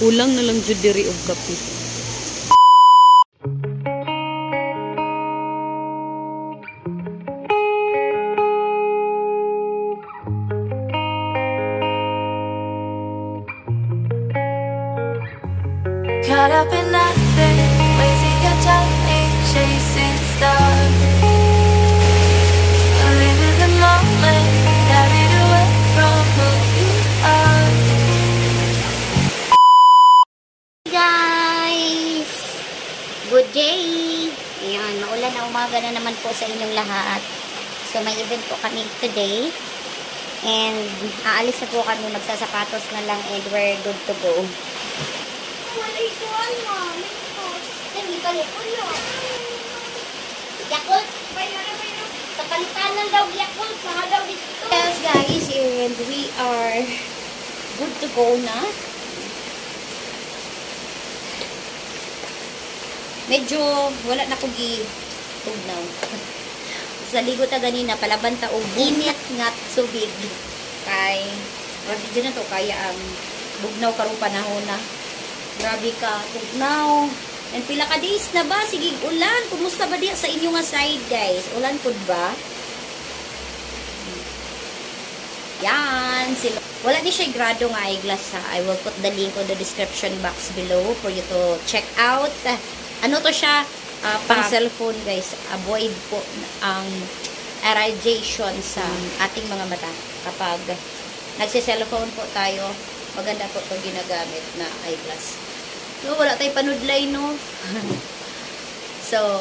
Kulang na lang jud diri og kape. Caught up in nothing, wasting your time chasing stars. Live in the moment, carried away from who you are. Guys! Good day! Ayan, maulan na umaga na naman po sa inyong lahat. So, may event po kami today. And, aalis na po kami, magsasapatos na lang and we're good to go. Wala ito, Mom. Hindi ka nito na. Yakult? Sa palitanan daw, Yakult. Mahal daw dito. Yes, guys, and we are good to go na. Medyo wala na kong i-tugnaw. Sa ligo ta ganina, palabanta o init nga subig. Kay, grabe dyan na to, kaya ang bugnaw karong panahon na. Grabe ka, tugnaw. And pila ka days na ba? Sige, ulan. Kumusta ba diya sa inyo nga side, guys? Ulan po ba? Yan. Wala di siya grado nga eyeglass ha. I will put the link on the description box below for you to check out. Ano to siya? Pang cellphone, guys. Avoid po ang irradiation sa ating mga mata. Kapag nagsi-cellphone po tayo, maganda po ito ginagamit na eyeglass. So, wala tayong panudlay, no? So,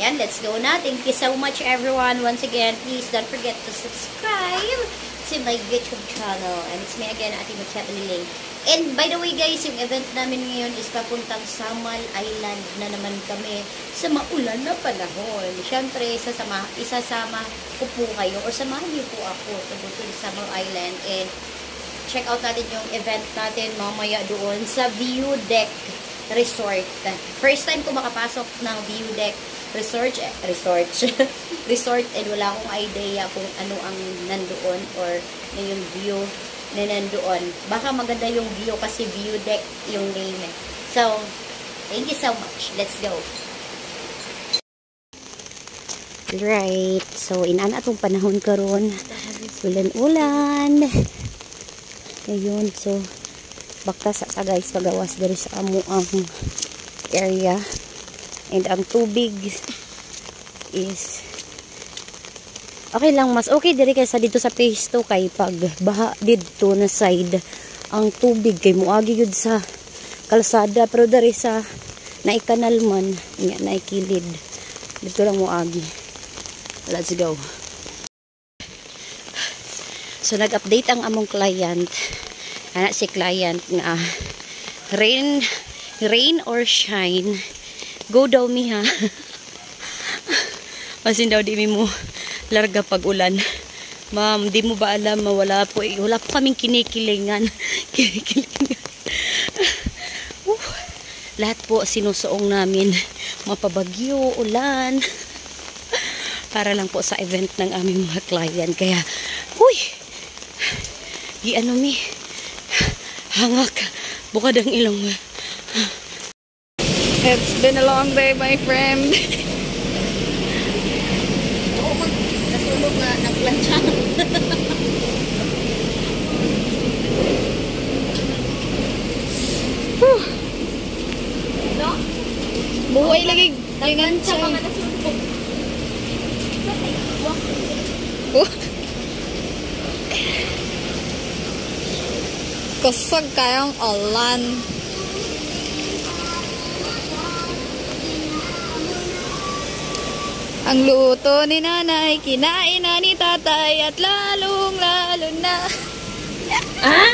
yan, let's go na. Thank you so much, everyone. Once again, please don't forget to subscribe to my YouTube channel. And it's me again, Ate Machateling. And by the way, guys, yung event namin ngayon is papuntang Samal Island na naman kami sa maulan na panahon. Siyempre, isasama ko po kayo or samahan niyo po ako to go to Samal Island and check out natin yung event natin mamaya doon sa View Deck Resort. First time ko makapasok ng View Deck Resort and wala akong idea kung ano ang nandoon or yung view na nandoon. Baka maganda yung view kasi View Deck yung name. So, thank you so much. Let's go. Right. So, inana atong panahon karon. Ulan-ulan. Ayun, so bakta sa guys pagawas dari sa amo ang area and ang tubig is okay lang, mas okay diri kaysa dito sa phase 2 kay pag baha dito na side ang tubig kay muagi yun sa kalsada pero dari sa naikanal man nga naikilid dito lang muagi. Let's go. So, nag-update ang among client. Si client nga, rain or shine, go daw mi ha. Masin daw di mo larga pag ulan. Ma'am, di mo ba alam, wala po kaming kinikilingan. Lahat po sinusuong namin, mapabagyo, ulan. Para lang po sa event ng aming mga client. Kaya, ano mi hangak bukad ang ilong. It's been a long day, my friend. Oo, nasulog nga nagplansya. No? Buhay lagi nagplansya pa nga nasulog. Kusog kayong ulan. Ang luto ni nanay, kinain na ni tatay at lalong-lalo na. Ah?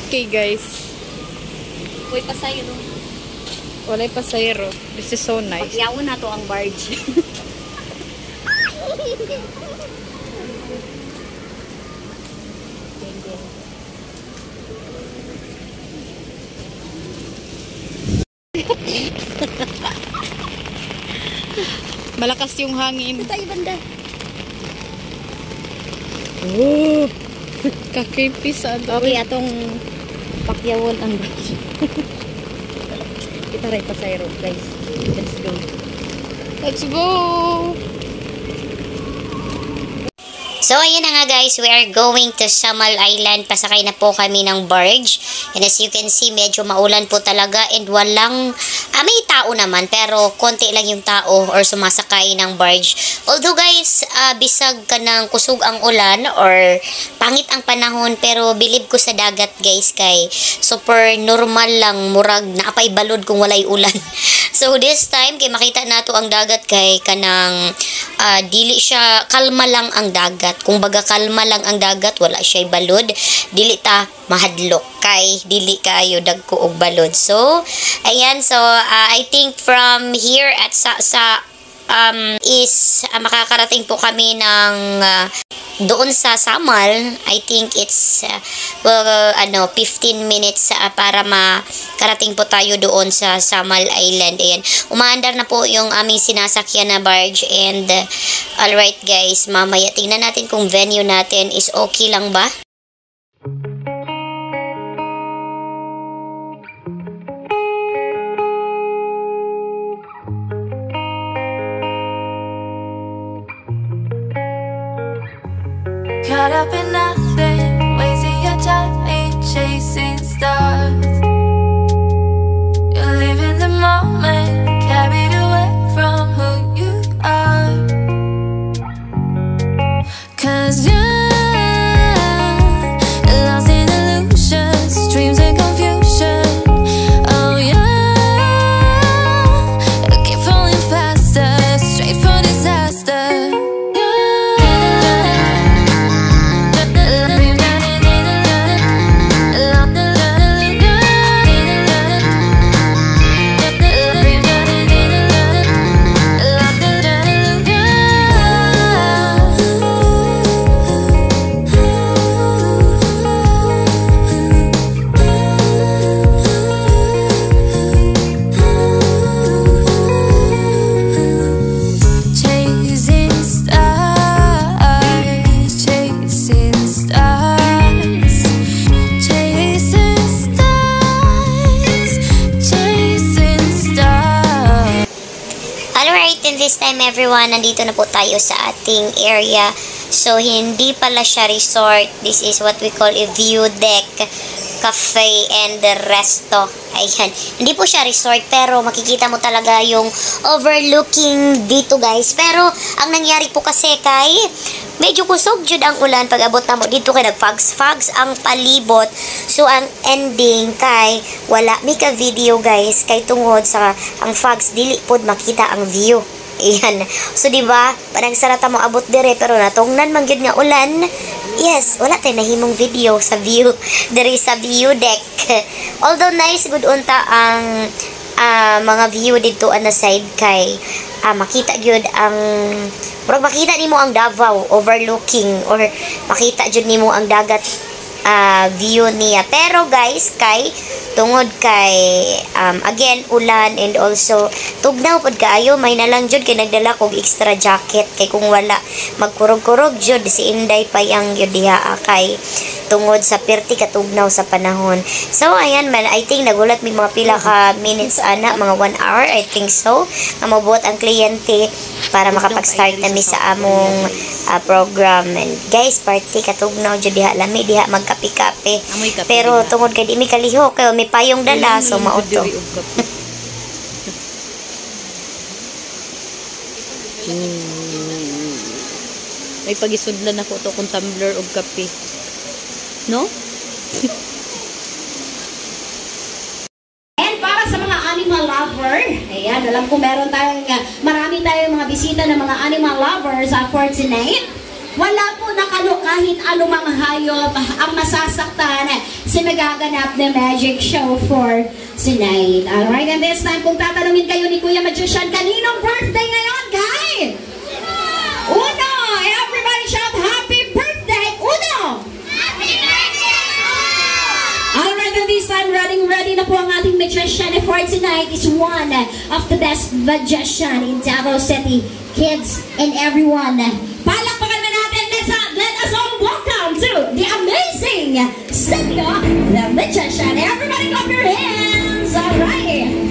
Okay, guys. Uy, pasayro. Walay pasayro. This is so nice. Pagyawon na to ang barge. Malakas yung hangin. Tayo banda. Oh. Ka-creepy sa Okay, atong pakyawon ang bridge. Kita rin pa sa road, guys. Let's go. Let's go! So, ayun na nga guys, we are going to Samal Island. Pasakay na po kami ng barge. And as you can see, medyo maulan po talaga and walang, may tao naman, pero konti lang yung tao or sumasakay ng barge. Although guys, bisag ka ng kusog ang ulan or pangit ang panahon, pero believe ko sa dagat guys, kay super normal lang, murag naapay balod kung walay ulan. So, this time, kay makita nato ang dagat kay kanang dili siya, kalma lang ang dagat. Kung baga kalma lang ang dagat, wala siya balod, dili ta mahadlok kay dili kayo dagko og balod. So ayan, so I think from here at makakarating po kami ng doon sa Samal. I think it's 15 minutes para makarating po tayo doon sa Samal Island. Ayan, umaandar na po yung aming sinasakyan na barge and alright guys, mamaya tingnan natin kung venue natin is okay lang ba. Caught up in nothing, wasting your time ain't chasing stars. You're living the moment, carried away from who you are. 'Cause you're lost in illusions, dreams and confusion. Oh yeah, you keep falling faster, straight for disaster. This time everyone, nandito na po tayo sa ating area. So hindi pala siya resort. This is what we call a view deck cafe and resto. Ayan, hindi po siya resort pero makikita mo talaga yung overlooking dito guys. Pero ang nangyari po kasi kay medyo kusog jud ang ulan pag abot na mo dito kay nagfags ang palibot. So ang ending kay wala mi ka video guys kay tungod sa ang fags dili pod makita ang view. Ayan. So, diba, parang sarata mo abot dire, pero natungnan man gyud nga ulan. Yes, wala tayo nahimong video sa view, dire sa view deck. Although nice, good unta ang mga view dito na side kay makita gyud ang, murag makita nimo ang Davao overlooking or makita gyud nimo ang dagat view niya. Pero guys, kay tungod kay again ulan and also tugnaw pod kaayo, may nalang jud kay nagdala kog extra jacket kay kung wala magkurog-kurog jud si Inday payang gyud diha kay tungod sa perti katugnaw sa panahon. So ayan man, I think nagulat mi mga pila ka minutes ana, mga 1 hour I think so nga mabuot ang kliyente para makapag-start na mi sa among program. And guys, party katugnaw jud diha, lami diha magkape-kape. Pero tungod kay di mi kalihok kay may payong dala so mauto. May pagisudlan ako to kung tumbler og kape. No? And para sa mga animal lover, ayan, alam ko meron tayong, marami tayong mga bisita ng mga animal lovers for tonight. Wala po nakalo kahit anumang hayop ang masasaktan sa nagaganap na magic show for tonight. Alright, and this time, kung tatanungin kayo ni Kuya Magician, kaninong birthday ngayon, guys? Uno! Everybody shout, happy birthday! Uno! Happy birthday! Alright, and this time, ready na po ang ating magician for tonight. Is one of the best magician in Davao City. Kids and everyone. Palakpakan na natin. Let us all welcome to the amazing Senyo, the magician. Everybody clap your hands. All right.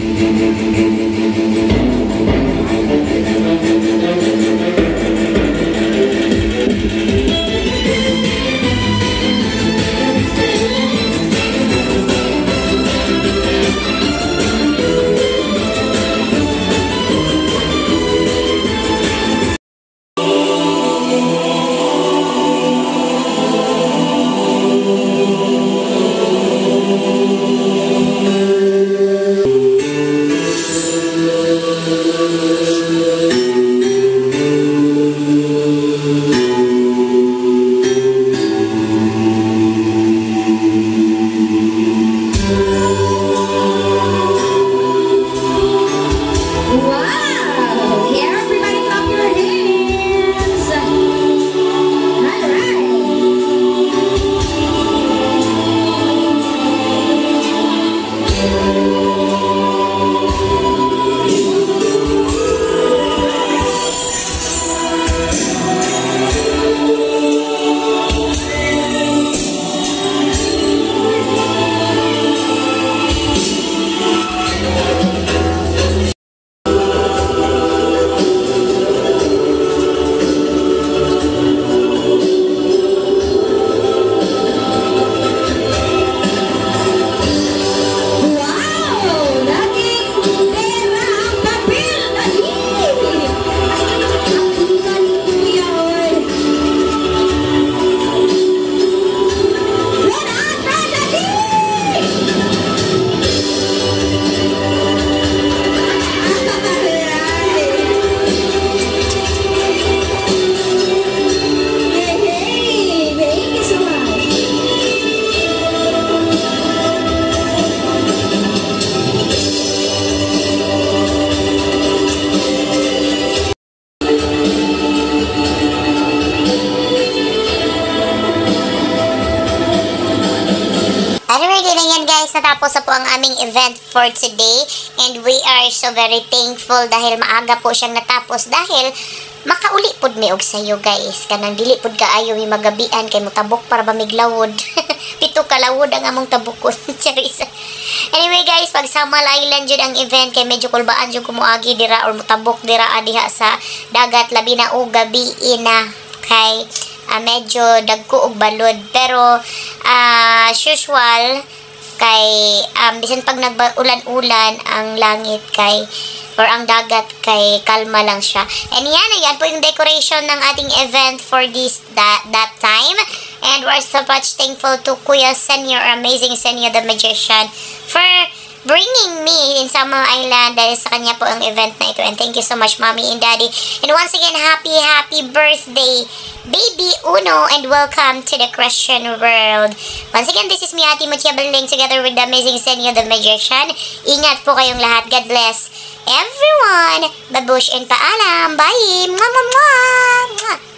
Natapos na po ang aming event for today and we are so very thankful dahil maaga po siyang natapos dahil makauli pod mi og sayo guys kanang dili pod kaayo mi magabian kay motabok para ba miglawod. Pito ka lawod ang among tabukon. Charisa. Anyway guys, pag Samal Island jud ang event kay medyo kulbaan jud kumuagi dira or motabok dira diha sa dagat labi na og gabi na kay medyo dagko og balod pero as usual kay bisan pag nag-ulan-ulan ang langit kay or ang dagat kay kalma lang siya. And yan po yung decoration ng ating event for that time. And we're so much thankful to Kuya Senyo, amazing Senyo the Magician, for bringing me in Samal Island dahil sa kanya po ang event na ito. And thank you so much, Mommy and Daddy. And once again, happy birthday, Baby Uno, and welcome to the Christian world. Once again, this is me, Ate Mutia Baling, together with the amazing Senyo the Magician. Ingat po kayong lahat. God bless everyone. Babush and paalam. Bye! Mwah, mwah, mwah!